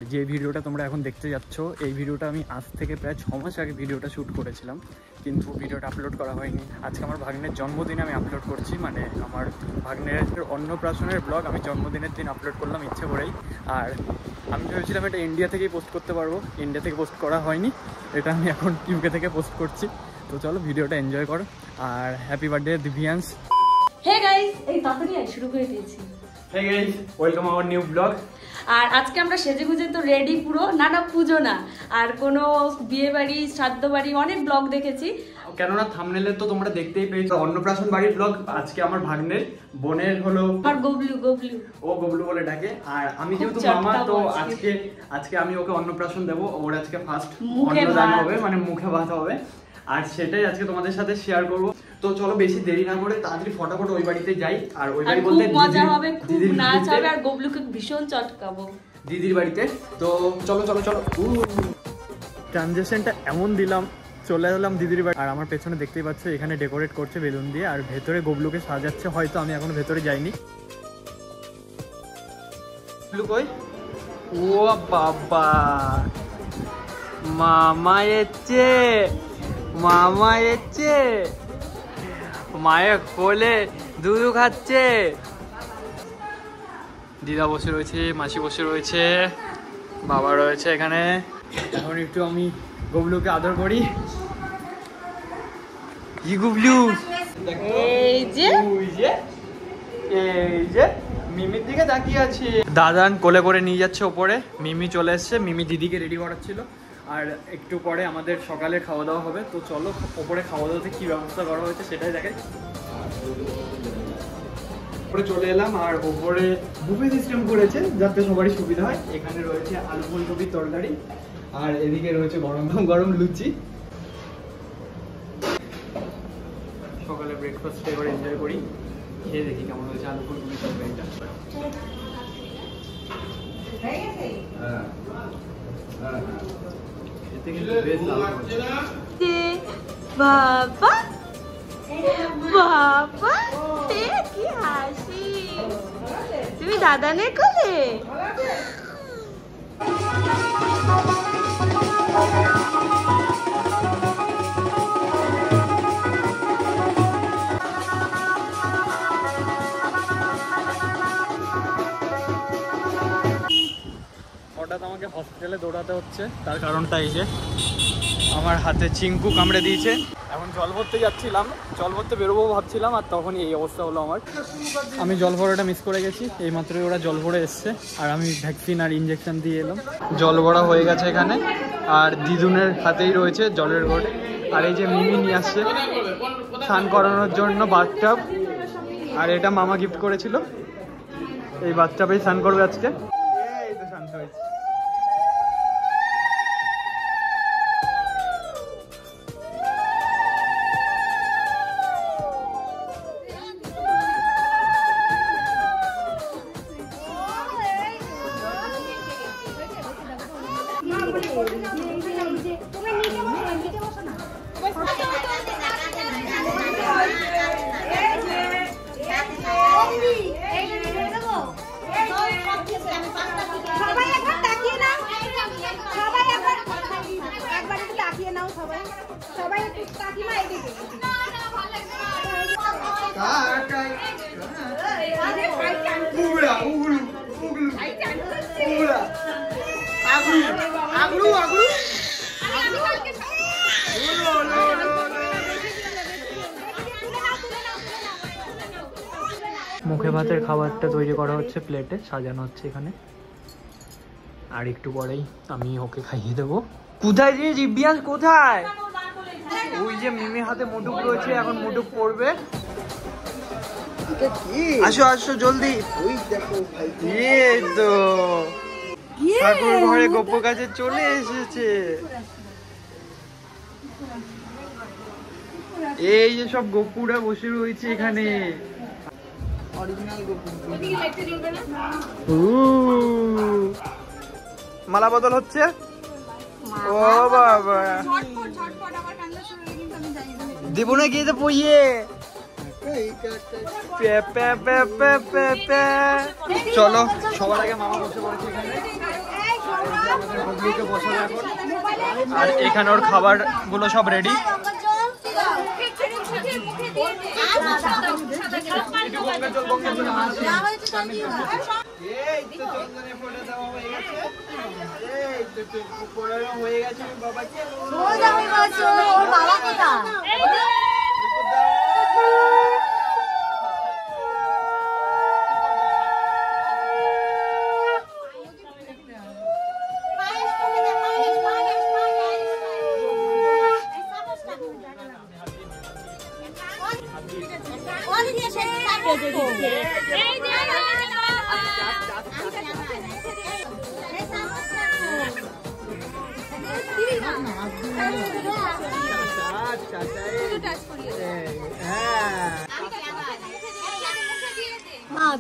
যে ভিডিওটা তোমরা এখন দেখতে যাচ্ছ এই ভিডিওটা আমি আজ থেকে প্রায় 6 মাস আগে ভিডিওটা শ্যুট করেছিলাম, কিন্তু ভিডিওটা আপলোড করা হয়নি। আজকে আমার ভাগ্নের জন্মদিনে আমি আপলোড করছি, মানে আমার ভাগ্নের অন্নপ্রাশনের ব্লগ আমি জন্মদিনের দিন আপলোড করলাম ইচ্ছে করেই। আর আমি ভেবেছিলাম এটা ইন্ডিয়া থেকেই পোস্ট করতে পারবো, ইন্ডিয়া থেকে পোস্ট করা হয়নি, এটা আমি এখন ইউকে থেকে পোস্ট করছি। তো চলো ভিডিওটা এনজয় করো, আর happy birthday Divyansh. Hey guys, এই তাড়াতাড়ি শুরু করে দিয়েছি। Hey guys, welcome our new blog. আর আজকে আমরা সেজে গুজে তো রেডি পুরো, না পুজো না, আর কোনো বিয়ে বাড়ি শ্রাদ্ধ বাড়ি অনেক ব্লগ দেখেছি, কেননা থাম্বনেলে তো তোমরা দেখতেই পেয়েছো অন্নপ্রাশন বাড়ির ব্লগ। আজকে আমার ভাগ্নের বোনের হলো আর গবলু ও গবলু বলে ডাকে। আর আমি যেহেতু মামা, তো আজকে আমি ওকে অন্নপ্রাশন দেবো। ওর আজকে ফার্স্ট অন্নদান হবে, মানে মুখে ভাত হবে, আর সেটাই আজকে তোমাদের সাথে শেয়ার করবো। তো চলো বেশি দেরি না করে তাড়াতাড়ি ফটাফট ওই বাড়িতে যাই। আর ওই বাড়ি বলতে মজা হবে, খুব নাচ হবে, আর গবলুকে ভীষণ চটকাবো দিদির বাড়িতে। তো চলো চলো চলো। ট্রানজেকশনটা এমন দিলাম, চলে এলাম দিদির বাড়ি। আর আমার পেছনে দেখতেই পাচ্ছ এখানে ডেকোরেট করছে বেলুন দিয়ে, আর ভেতরে গবলুকে সাজাচ্ছে। হয়তো আমি এখনো ভেতরে যাইনি। কই ও বাবা, মামা এসছে, মামা এসছে, মায়ের কোলে দুধু খাচ্ছে। দিদা বসে রয়েছে, মাসি বসে রয়েছে, বাবা রয়েছে এখানে। এখন একটু আমি গবলুকে আদর করি। কি গুবলু, এই যে এই যে মিমির দিকে তাকিয়ে আছে। দাদান কোলে করে নিয়ে যাচ্ছে ওপরে। মিমি চলে এসছে, মিমি দিদিকে রেডি করাচ্ছিল। আর একটু পরে আমাদের সকালে খাওয়া দাওয়া হবে। তো চলো ওপরে খাওয়া দাওয়াতে কি ব্যবস্থা করা হয়েছে সেটাই দেখাই। উপরে চলে এলাম, আর ওপরে বুফে সিস্টেম করেছে যাতে সবারই সুবিধা হয়। এখানে রয়েছে আলু ফুলকপির তরকারি, আর এদিকে রয়েছে গরম গরম লুচি। সকালে ব্রেকফাস্টটা এবার এনজয় করি, খেয়ে দেখি কেমন হয়েছে আলু ফুলকপির তরকারিটা। খেতে কিন্তু বেশ দারুণ হচ্ছে। বাবা বাবা, কি হাসি, তুমি দাদানের কোলে। হঠাৎ আমাকে হসপিটালে দৌড়াতে হচ্ছে, তার কারণটা এই যে আমার হাতে চিঙ্কু কামড়ে দিয়েছে। এখন জল ভরতে যাচ্ছিলাম, জল ভরতে বেরোবো ভাবছিলাম, আর তখনই এই অবস্থা হলো আমার। আমি জল ভরাটা মিস করে গেছি, এই মাত্রই ওরা জল ভরে এসছে, আর আমি ভ্যাকসিন আর ইঞ্জেকশন দিয়ে এলাম। জল ভরা হয়ে গেছে এখানে, আর দিদুনের হাতেই রয়েছে জলের ঘটে। আর এই যে মিমি নিয়ে আসছে স্নান করানোর জন্য বাথটাব, আর এটা মামা গিফট করেছিল। এই বাথটাবেই স্নান করবে আজকে। এই তো শান্ত হয়েছে। মুখে ভাতের খাবারটা তৈরি করা হচ্ছে, প্লেটে সাজানো হচ্ছে এখানে। আর একটু পরেই আমি ওকে খাইয়ে দেবো। কোথায় যে দিব্যাংশ কোথায়? ওই যে মিমি হাতে মুটুক রয়েছে, এখন মুটুক পড়বে। আসো আসো জলদি। এই তো ঠাকুর ঘরে গপ্প কাছে চলে এসেছে। এই যে সব গপুরা বসে রয়েছে এখানে। মালা বদল হচ্ছে। ও বাবা, দেবো না গিয়ে তো পইয়ে। চলো সবার আগে মামা বসে পড়েছে এখানে। আমাদের ববলুকে বসাবে এখন। আর এখানে ওর খাবারগুলো সব রেডি।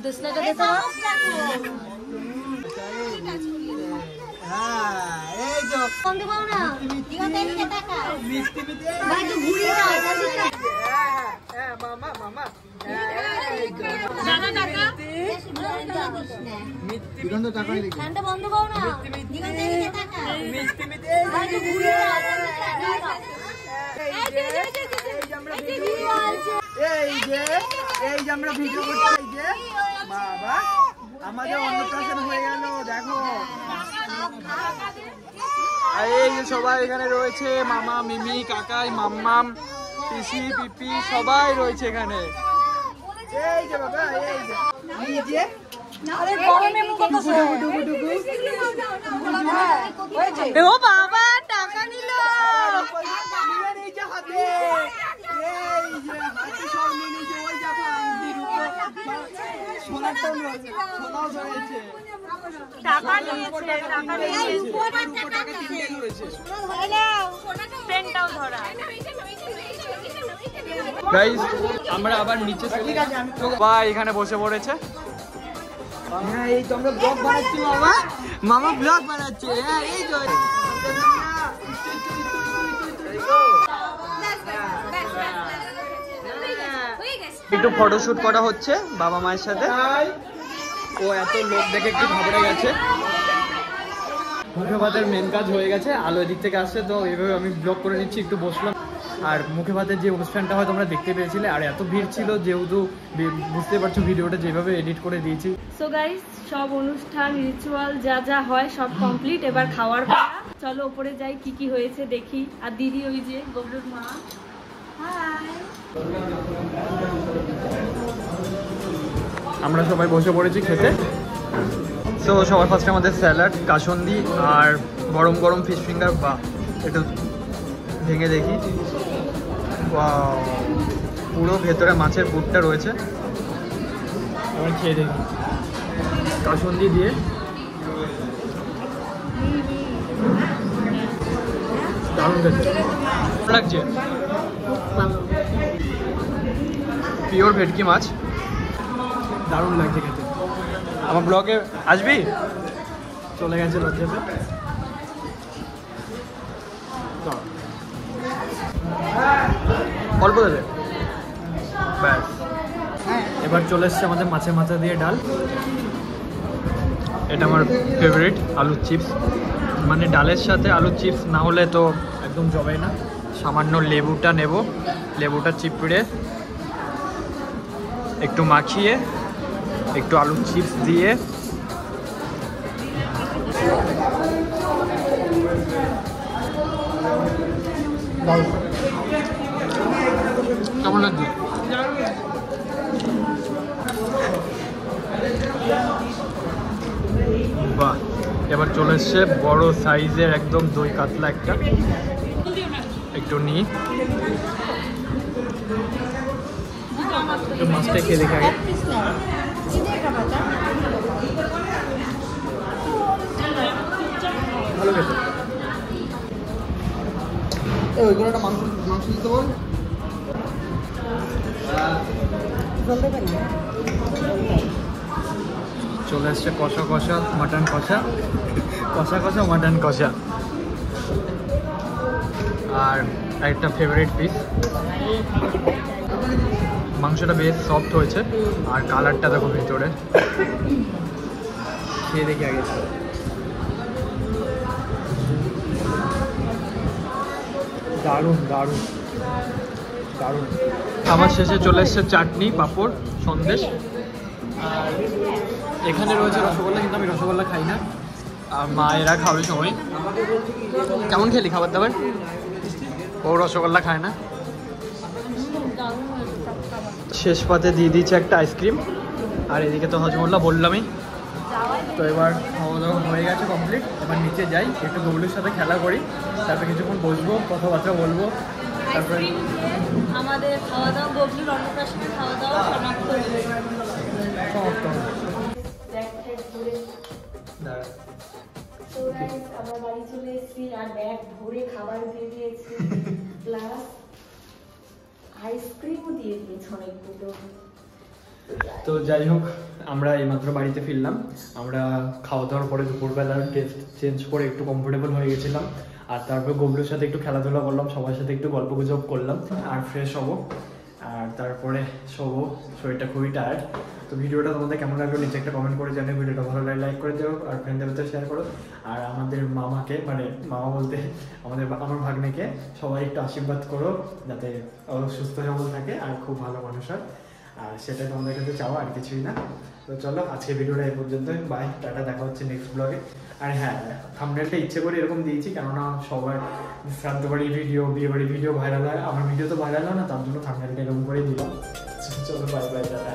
দুসরাটা দে তো এই তো বন্ধ পাও না দিগা তেল কে টাকা মিষ্টি মিষ্টি ভাই তো ঘুরিয়ে দাও হ্যাঁ মামা মামা দাদা টাকা মিষ্টি দিগন্ত টাকা নিয়ে ঠান্ডা বন্ধ পাও না দিগা তেল কে টাকা মিষ্টি মিষ্টি ভাই তো ঘুরিয়ে দাও এই যে আমরা ভিডিও করছি এই যে বাবা আমাদের অন্নপ্রাশন হয়ে গেল দেখো। এই যে সবাই এখানে রয়েছে, মামা মিমি কাকাই মাম্মাম পিসি পিপি সবাই রয়েছে এখানে। এই যে বাবা এই যে আরে গরমে মুখ কত ও বাবা টাকা নিল। এই যে হাতে সব নিয়ে নিয়েছে। ওই দেখো সোনারটাও রয়েছে, সোনাও রয়েছে, টাকা নিয়েছে, টাকা নিয়েছে। পেনটাও ধরা। গাইস আমরা আবার নিচে চলে গেছি। ভাই এখানে বসে পড়েছে। হ্যাঁ এই তো আমরা ব্লগ বানাচ্ছি মামা, মামা ব্লগ বানাচ্ছে। হ্যাঁ এই তো একটু ফটোশুট করা হচ্ছে বাবা মায়ের সাথে। ও এত লোক দেখে একটু ঘাবড়ে গেছে। মুখে ভাতের মেন কাজ হয়ে গেছে, আলো এদিক থেকে আসছে তো এইভাবে আমি ব্লগ করে নিচ্ছি। একটু বসলাম। আর মুখে ভাতের যে অনুষ্ঠানটা হয় তোমরা দেখতে পেয়েছিলে, আর এত ভিড় ছিল যেহেতু বুঝতে পারছো ভিডিওটা যেভাবে এডিট করে দিয়েছি। সো গাইস সব অনুষ্ঠান রিচুয়াল যা যা হয় সব কমপ্লিট। এবার খাওয়ার পালা। চলো উপরে যাই কি কি হয়েছে দেখি। আর দিদি ওই যে গবলুর মা। আমরা সবাই বসে পড়েছি খেতে। তো সবার ফার্স্টে আমাদের স্যালাড, কাসন্দি আর গরম গরম ফিশ ফিঙ্গার। বা একটু ভেঙে দেখি। পুরো ভেতরে মাছের পুরটা রয়েছে। এবার খেয়ে দেখি কাসন্দি দিয়ে। দারুণ খেতে লাগছে। পিওর ভেটকি মাছ, দারুণ লাগছে খেতে। আমার ব্লগে আসবি? চলে গেছে লজ্জাতে। অল্প দেবে ব্যাস। এবার চলে এসছে আমাদের মাছের মাথা দিয়ে ডাল। এটা আমার ফেভারিট। আলুর চিপস, মানে ডালের সাথে আলুর চিপস না হলে তো একদম জবে না। সামান্য লেবুটা নেব, লেবুটা চিপড়ে একটু মাখিয়ে একটু আলুর চিপস দিয়ে কেমন লাগছে? বাহ। এবার চলে এসছে বড় সাইজের একদম দই কাতলা একটা। একটু নিই, একটু মাছটা খেয়ে দেখে আগে। ভালো খেতে। ওইগুলো একটা মাংস মাংস দিতে বল। চলে এসছে কষা কষা মাটন কষা, কষা কষা মাটন কষা। আর একটা ফেভারিট পিস। মাংসটা বেশ সফট হয়েছে আর কালারটা দেখো ভিতরে। খেয়ে দেখি আগে। দারুণ দারুণ দারুণ। খাবার শেষে চলে এসছে চাটনি, পাঁপড়, সন্দেশ, আর এখানে রয়েছে রসগোল্লা, কিন্তু আমি রসগোল্লা খাই না, আর মায়েরা খাবে সময়। কেমন খেলি খাবার দাবার? ও রসগোল্লা খায় না। শেষ পাতে দিয়ে দিয়েছে একটা আইসক্রিম, আর এদিকে তো হজমোল্লা বললামই। তো এবার খাওয়া দাওয়া হয়ে গেছে কমপ্লিট। এবার নিচে যাই, একটু গবলুর সাথে খেলা করি, তারপরে কিছুক্ষণ বসবো, কথাবার্তা বলবো, তারপরে আমাদের খাওয়া দাওয়া, গবলুর অন্নপ্রাশনের খাওয়া দাওয়া সমাপ্ত হয়ে সমাপ্ত হবে। আমরা বাড়ি চলে এসেছি, আর ব্যাগ ভরে খাবার দিয়ে দিয়েছি, প্লাস আইসক্রিমও দিয়ে দিয়েছে অনেকগুলো। তো যাই হোক, আমরা এইমাত্র বাড়িতে ফিরলাম। আমরা খাওয়া দাওয়ার পরে দুপুরবেলার ড্রেস চেঞ্জ করে একটু কমফোর্টেবল হয়ে গেছিলাম, আর তারপর গবলুর সাথে একটু খেলাধুলা করলাম, সবার সাথে একটু গল্প গুজব করলাম, আর ফ্রেশ হবো, আর তারপরে শোবো। শরীরটা খুবই টায়ার্ড। তো ভিডিওটা তোমাদের কেমন লাগলো নিচে একটা কমেন্ট করে জানিও। ভিডিওটা ভালো লাগলে লাইক করে দেবো, আর ফ্রেন্ডদের ভিতরে শেয়ার করো। আর আমাদের মামাকে, মানে মামা বলতে আমার ভাগ্নেকে সবাই একটু আশীর্বাদ করো, যাতে ও সুস্থ সবল থাকে আর খুব ভালো মানুষ হয়। আর সেটা তোমাদের কাছে চাওয়া, আর কিছুই না। তো চলো, আজকে ভিডিওটা এই পর্যন্ত। বাই, টাটা, দেখা হচ্ছে নেক্সট ব্লগে। আর হ্যাঁ, থাম্বনেলটা ইচ্ছে করে এরকম দিয়েছি, কেননা সবার শ্রাদ্ধ বাড়ির ভিডিও, বিয়ে বাড়ির ভিডিও ভাইরাল হয়, আমার ভিডিও তো ভাইরাল হয় না, তার জন্য থাম্বনেলটা এরকম করেই দিলাম। চলো, বাই বাই, টাটা।